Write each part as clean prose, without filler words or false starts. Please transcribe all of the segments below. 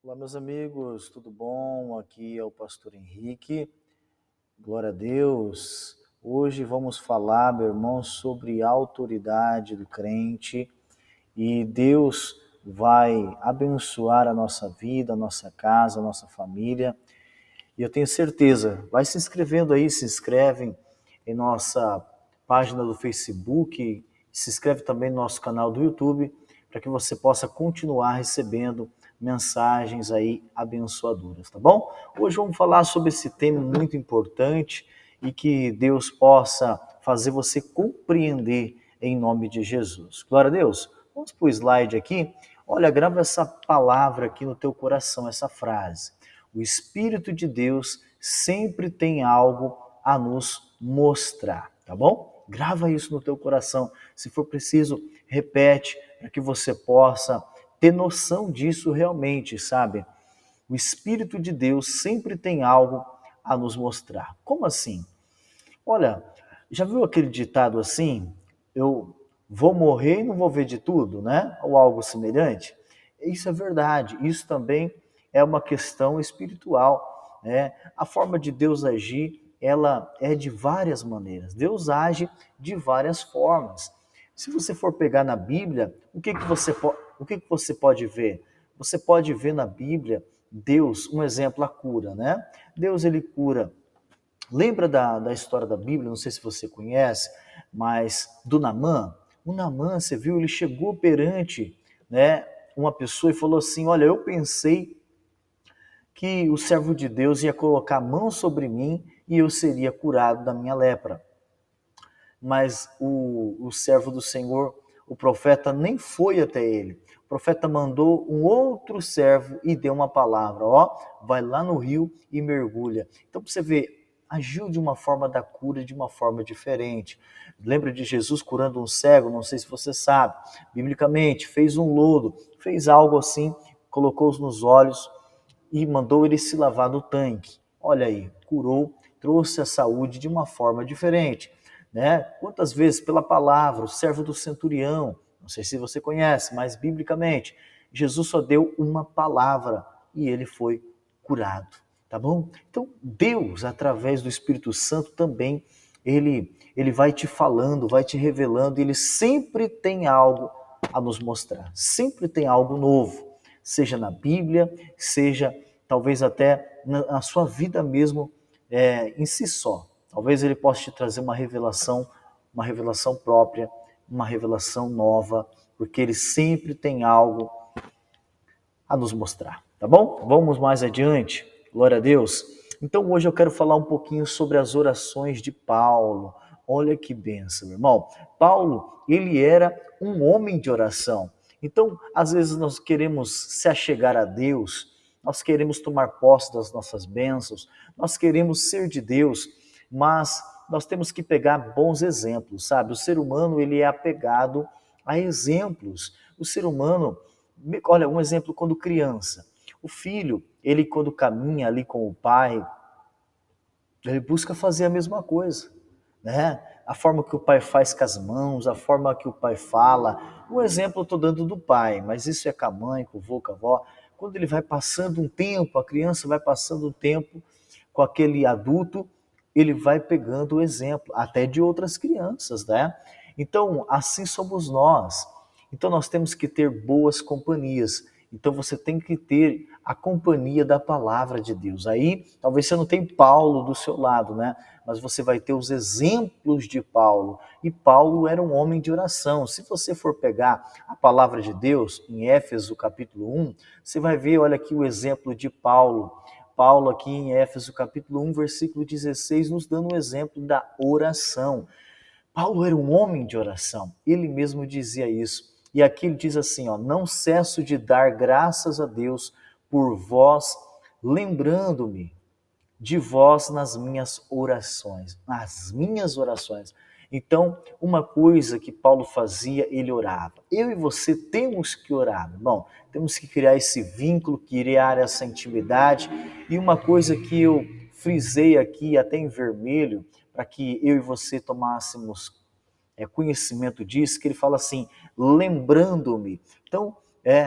Olá, meus amigos, tudo bom? Aqui é o pastor Henrique. Glória a Deus. Hoje vamos falar, meu irmão, sobre a autoridade do crente e Deus vai abençoar a nossa vida, a nossa casa, a nossa família. E eu tenho certeza, vai se inscrevendo aí, se inscreve em nossa página do Facebook, se inscreve também no nosso canal do YouTube, para que você possa continuar recebendo mensagens aí abençoadoras, tá bom? Hoje vamos falar sobre esse tema muito importante e que Deus possa fazer você compreender em nome de Jesus. Glória a Deus. Vamos para o slide aqui. Olha, grava essa palavra aqui no teu coração, essa frase. O Espírito de Deus sempre tem algo a nos mostrar, tá bom? Grava isso no teu coração. Se for preciso, repete para que você possa ter noção disso realmente, sabe? O Espírito de Deus sempre tem algo a nos mostrar. Como assim? Olha, já viu aquele ditado assim? Eu vou morrer e não vou ver de tudo, né? Ou algo semelhante? Isso é verdade. Isso também é uma questão espiritual, né? A forma de Deus agir, ela é de várias maneiras. Deus age de várias formas. Se você for pegar na Bíblia, o que que você pode ver? Você pode ver na Bíblia Deus, um exemplo, a cura, né? Deus, ele cura. Lembra da história da Bíblia, não sei se você conhece, mas do Naamã? O Naamã, você viu, ele chegou perante, né, uma pessoa e falou assim, olha, eu pensei que o servo de Deus ia colocar a mão sobre mim e eu seria curado da minha lepra. Mas o servo do Senhor, o profeta, nem foi até ele. O profeta mandou um outro servo e deu uma palavra, ó, vai lá no rio e mergulha. Então você vê, agiu de uma forma da cura, de uma forma diferente. Lembra de Jesus curando um cego? Não sei se você sabe. Biblicamente, fez um lodo, fez algo assim, colocou-os nos olhos e mandou ele se lavar no tanque. Olha aí, curou, trouxe a saúde de uma forma diferente, né? Quantas vezes pela palavra, o servo do centurião, não sei se você conhece, mas biblicamente, Jesus só deu uma palavra e ele foi curado, tá bom? Então, Deus, através do Espírito Santo também, ele vai te falando, vai te revelando, ele sempre tem algo a nos mostrar, sempre tem algo novo, seja na Bíblia, seja talvez até na sua vida mesmo em si só. Talvez ele possa te trazer uma revelação própria, uma revelação nova, porque ele sempre tem algo a nos mostrar, tá bom? Vamos mais adiante, glória a Deus. Então hoje eu quero falar um pouquinho sobre as orações de Paulo. Olha que benção, irmão. Paulo, ele era um homem de oração. Então, às vezes nós queremos se achegar a Deus, nós queremos tomar posse das nossas bênçãos, nós queremos ser de Deus, mas nós temos que pegar bons exemplos, sabe? O ser humano, ele é apegado a exemplos. O ser humano, olha, um exemplo quando criança. O filho, ele quando caminha ali com o pai, ele busca fazer a mesma coisa, né? A forma que o pai faz com as mãos, a forma que o pai fala. Um exemplo eu estou dando do pai, mas isso é com a mãe, com o vô, com a avó. Quando ele vai passando um tempo, a criança vai passando um tempo com aquele adulto, ele vai pegando o exemplo, até de outras crianças, né? Então, assim somos nós. Então, nós temos que ter boas companhias. Então, você tem que ter a companhia da palavra de Deus. Aí, talvez você não tenha Paulo do seu lado, né? Mas você vai ter os exemplos de Paulo. E Paulo era um homem de oração. Se você for pegar a palavra de Deus, em Éfeso capítulo 1, você vai ver, olha aqui o exemplo de Paulo. Paulo aqui em Éfeso capítulo 1, versículo 16, nos dando um exemplo da oração. Paulo era um homem de oração, ele mesmo dizia isso. E aqui ele diz assim, ó, não cesso de dar graças a Deus por vós, lembrando-me de vós nas minhas orações, nas minhas orações. Então, uma coisa que Paulo fazia, ele orava. Eu e você temos que orar, irmão. Temos que criar esse vínculo, criar essa intimidade. E uma coisa que eu frisei aqui, até em vermelho, para que eu e você tomássemos conhecimento disso, que ele fala assim, lembrando-me. Então,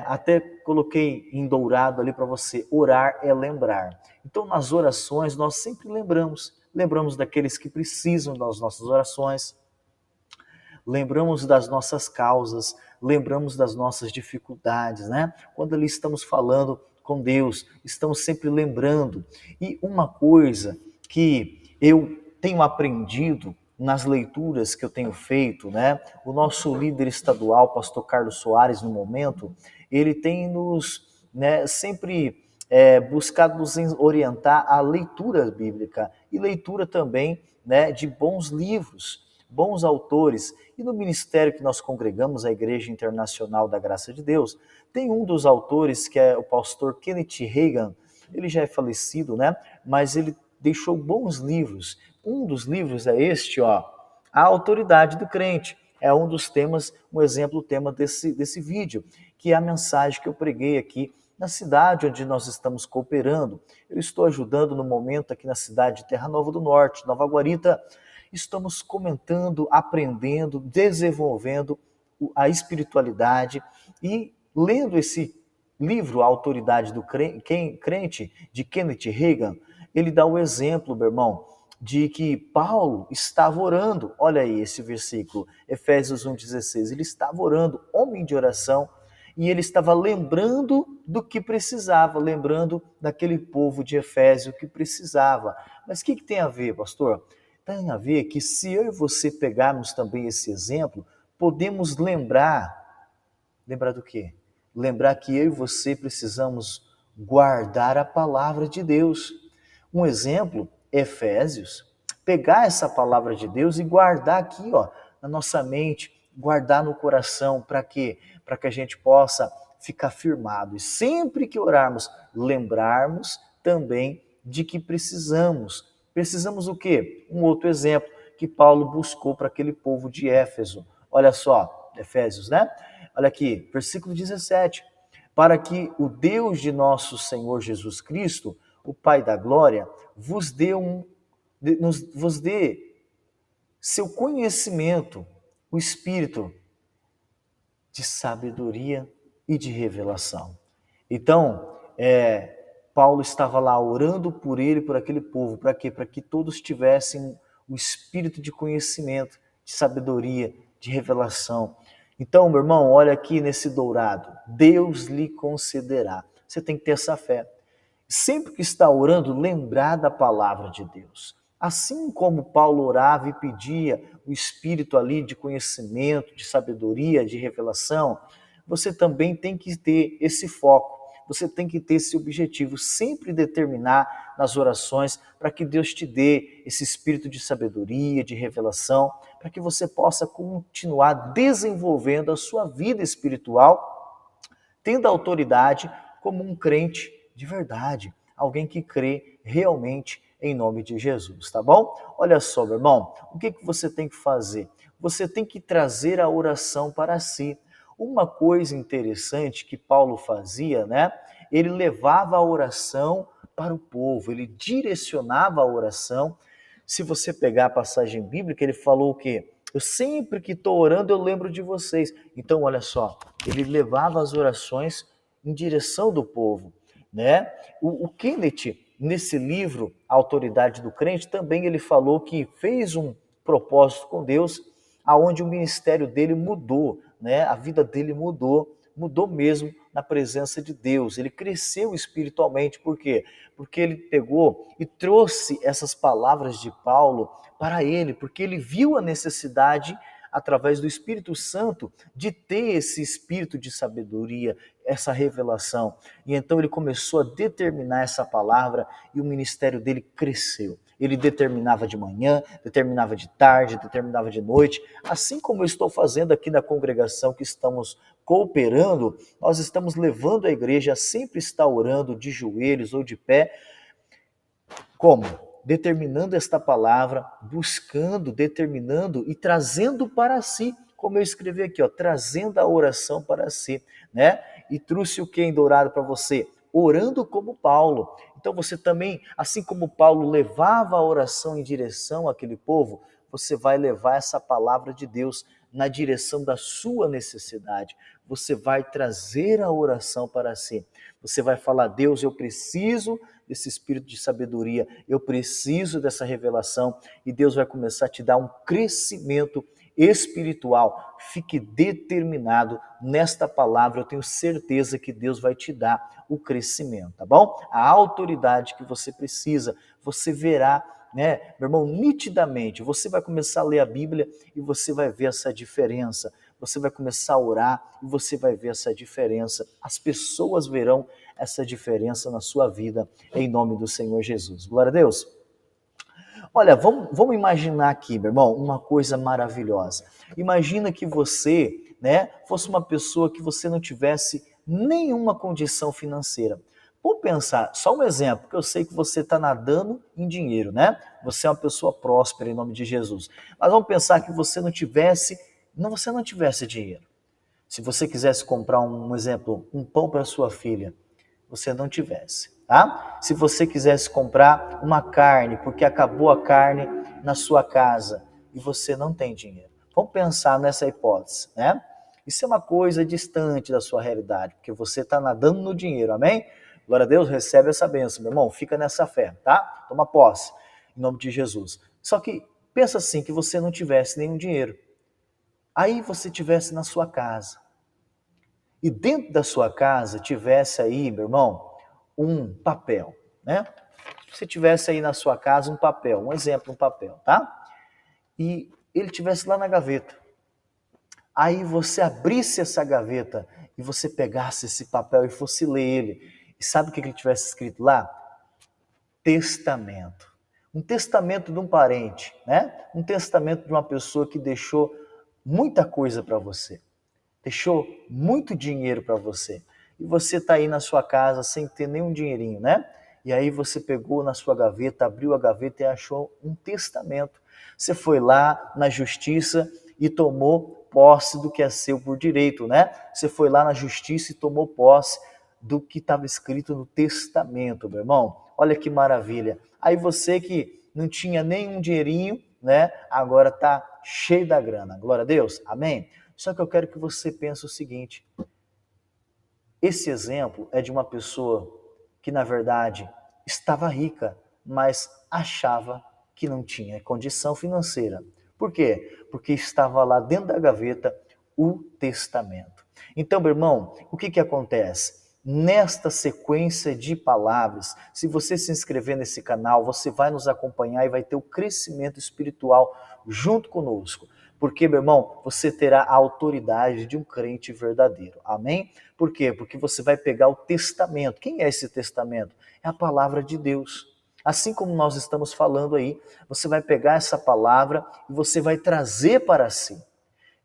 Até coloquei em dourado ali para você, orar é lembrar. Então, nas orações, nós sempre lembramos daqueles que precisam das nossas orações, lembramos das nossas causas, lembramos das nossas dificuldades, né? Quando ali estamos falando com Deus, estamos sempre lembrando. E uma coisa que eu tenho aprendido nas leituras que eu tenho feito, né? O nosso líder estadual, pastor Carlos Soares, no momento, ele tem nos, né, sempre buscado nos orientar a leitura bíblica e leitura também, né, de bons livros, bons autores. E no ministério que nós congregamos, a Igreja Internacional da Graça de Deus, tem um dos autores que é o pastor Kenneth Hagin. Ele já é falecido, né? Mas ele deixou bons livros. Um dos livros é este, ó, A Autoridade do Crente. É um dos temas, um exemplo, o tema desse vídeo, que é a mensagem que eu preguei aqui na cidade onde nós estamos cooperando. Eu estou ajudando no momento aqui na cidade de Terra Nova do Norte, Nova Guarita. Estamos comentando, aprendendo, desenvolvendo a espiritualidade e lendo esse livro, A Autoridade do Crente, de Kenneth Hagin. Ele dá o exemplo, meu irmão, de que Paulo estava orando. Olha aí esse versículo, Efésios 1,16. Ele estava orando, homem de oração, e ele estava lembrando do que precisava, lembrando daquele povo de Efésio que precisava. Mas o que tem a ver, pastor? Tem a ver que se eu e você pegarmos também esse exemplo, podemos lembrar do quê? Lembrar que eu e você precisamos guardar a palavra de Deus. Um exemplo, Efésios, pegar essa palavra de Deus e guardar aqui, ó, na nossa mente, guardar no coração, para quê? Para que a gente possa ficar firmado e sempre que orarmos, lembrarmos também de que precisamos. Precisamos o quê? Um outro exemplo que Paulo buscou para aquele povo de Éfeso. Olha só, Efésios, né? Olha aqui, versículo 17. Para que o Deus de nosso Senhor Jesus Cristo, o Pai da glória, vos dê seu conhecimento, o espírito de sabedoria e de revelação. Então, Paulo estava lá orando por ele, por aquele povo, para quê? Para que todos tivessem o espírito de conhecimento, de sabedoria, de revelação. Então, meu irmão, olha aqui nesse dourado, Deus lhe concederá. Você tem que ter essa fé. Sempre que está orando, lembrar da palavra de Deus. Assim como Paulo orava e pedia o espírito ali de conhecimento, de sabedoria, de revelação, você também tem que ter esse foco. Você tem que ter esse objetivo, sempre determinar nas orações para que Deus te dê esse espírito de sabedoria, de revelação, para que você possa continuar desenvolvendo a sua vida espiritual, tendo autoridade como um crente de verdade, alguém que crê realmente em nome de Jesus, tá bom? Olha só, meu irmão, o que você tem que fazer? Você tem que trazer a oração para si. Uma coisa interessante que Paulo fazia, né? Ele levava a oração para o povo, ele direcionava a oração. Se você pegar a passagem bíblica, ele falou o quê? Eu sempre que estou orando, eu lembro de vocês. Então, olha só, ele levava as orações em direção do povo, né? O Kenneth, nesse livro, A Autoridade do Crente, também ele falou que fez um propósito com Deus, aonde o ministério dele mudou, né? A vida dele mudou mesmo na presença de Deus. Ele cresceu espiritualmente, por quê? Porque ele pegou e trouxe essas palavras de Paulo para ele, porque ele viu a necessidade através do Espírito Santo de ter esse espírito de sabedoria, essa revelação. E então ele começou a determinar essa palavra e o ministério dele cresceu. Ele determinava de manhã, determinava de tarde, determinava de noite, assim como eu estou fazendo aqui na congregação que estamos cooperando, nós estamos levando a igreja a sempre estar orando de joelhos ou de pé. Como? Determinando esta palavra, buscando, determinando e trazendo para si, como eu escrevi aqui, ó, trazendo a oração para si, né? E trouxe o que em dourado para você? Orando como Paulo. Então você também, assim como Paulo levava a oração em direção àquele povo, você vai levar essa palavra de Deus na direção da sua necessidade. você vai trazer a oração para si. Você vai falar: Deus, eu preciso desse espírito de sabedoria, eu preciso dessa revelação, e Deus vai começar a te dar um crescimento espiritual. Fique determinado nesta palavra, eu tenho certeza que Deus vai te dar o crescimento, tá bom? A autoridade que você precisa, você verá, né, meu irmão, nitidamente. Você vai começar a ler a Bíblia e você vai ver essa diferença. Você vai começar a orar e você vai ver essa diferença. As pessoas verão essa diferença na sua vida, em nome do Senhor Jesus. Glória a Deus. Olha, vamos imaginar aqui, meu irmão, uma coisa maravilhosa. Imagina que você, né, fosse uma pessoa que você não tivesse nenhuma condição financeira. Vamos pensar, só um exemplo, porque eu sei que você está nadando em dinheiro, né? Você é uma pessoa próspera em nome de Jesus. Mas vamos pensar que você não tivesse dinheiro. Se você quisesse comprar um exemplo, um pão para sua filha, você não tivesse, tá? Se você quisesse comprar uma carne, porque acabou a carne na sua casa e você não tem dinheiro. Vamos pensar nessa hipótese, né? Isso é uma coisa distante da sua realidade, porque você está nadando no dinheiro, amém? Glória a Deus, recebe essa bênção, meu irmão, fica nessa fé, tá? Toma posse, em nome de Jesus. Só que pensa assim, que você não tivesse nenhum dinheiro. Aí você tivesse na sua casa. E dentro da sua casa tivesse aí, meu irmão, um papel, né? Se você tivesse aí na sua casa um papel, um exemplo, um papel, tá? E ele tivesse lá na gaveta. Aí você abrisse essa gaveta e você pegasse esse papel e fosse ler ele. E sabe o que ele tivesse escrito lá? Testamento. Um testamento de um parente, né? Um testamento de uma pessoa que deixou muita coisa para você. Deixou muito dinheiro para você. E você está aí na sua casa sem ter nenhum dinheirinho, né? E aí você pegou na sua gaveta, abriu a gaveta e achou um testamento. Você foi lá na justiça e tomou posse do que é seu por direito, né? Você foi lá na justiça e tomou posse do que estava escrito no testamento, meu irmão. Olha que maravilha. Aí você que não tinha nenhum dinheirinho, né? Agora está cheio da grana. Glória a Deus. Amém? Só que eu quero que você pense o seguinte: esse exemplo é de uma pessoa que, na verdade, estava rica, mas achava que não tinha condição financeira. Por quê? Porque estava lá dentro da gaveta o testamento. Então, meu irmão, o que acontece? Nesta sequência de palavras, se você se inscrever nesse canal, você vai nos acompanhar e vai ter o crescimento espiritual junto conosco. Porque, meu irmão, você terá a autoridade de um crente verdadeiro. Amém? Por quê? Porque você vai pegar o testamento. Quem é esse testamento? É a palavra de Deus. Assim como nós estamos falando aí, você vai pegar essa palavra e você vai trazer para si.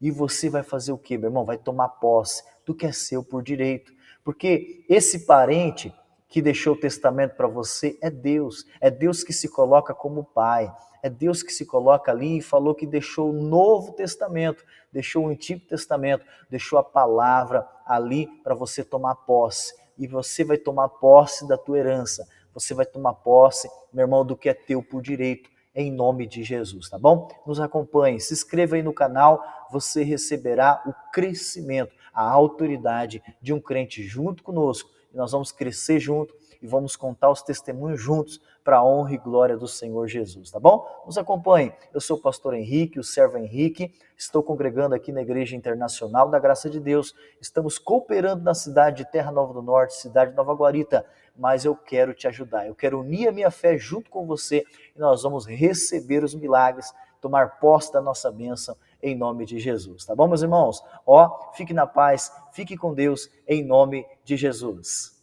E você vai fazer o quê, meu irmão? Vai tomar posse do que é seu por direito. Porque esse parente que deixou o testamento para você é Deus. É Deus que se coloca como pai. É Deus que se coloca ali e falou que deixou o Novo Testamento, deixou o Antigo Testamento, deixou a palavra ali para você tomar posse. E você vai tomar posse da tua herança. Você vai tomar posse, meu irmão, do que é teu por direito, em nome de Jesus, tá bom? Nos acompanhe, se inscreva aí no canal, você receberá o crescimento, a autoridade de um crente junto conosco. E nós vamos crescer junto e vamos contar os testemunhos juntos para a honra e glória do Senhor Jesus, tá bom? Nos acompanhe. Eu sou o pastor Henrique, o servo Henrique, estou congregando aqui na Igreja Internacional da Graça de Deus. Estamos cooperando na cidade de Terra Nova do Norte, cidade de Nova Guarita, mas eu quero te ajudar, eu quero unir a minha fé junto com você e nós vamos receber os milagres, tomar posse da nossa bênção em nome de Jesus, tá bom, meus irmãos? Ó, fique na paz, fique com Deus em nome de Jesus.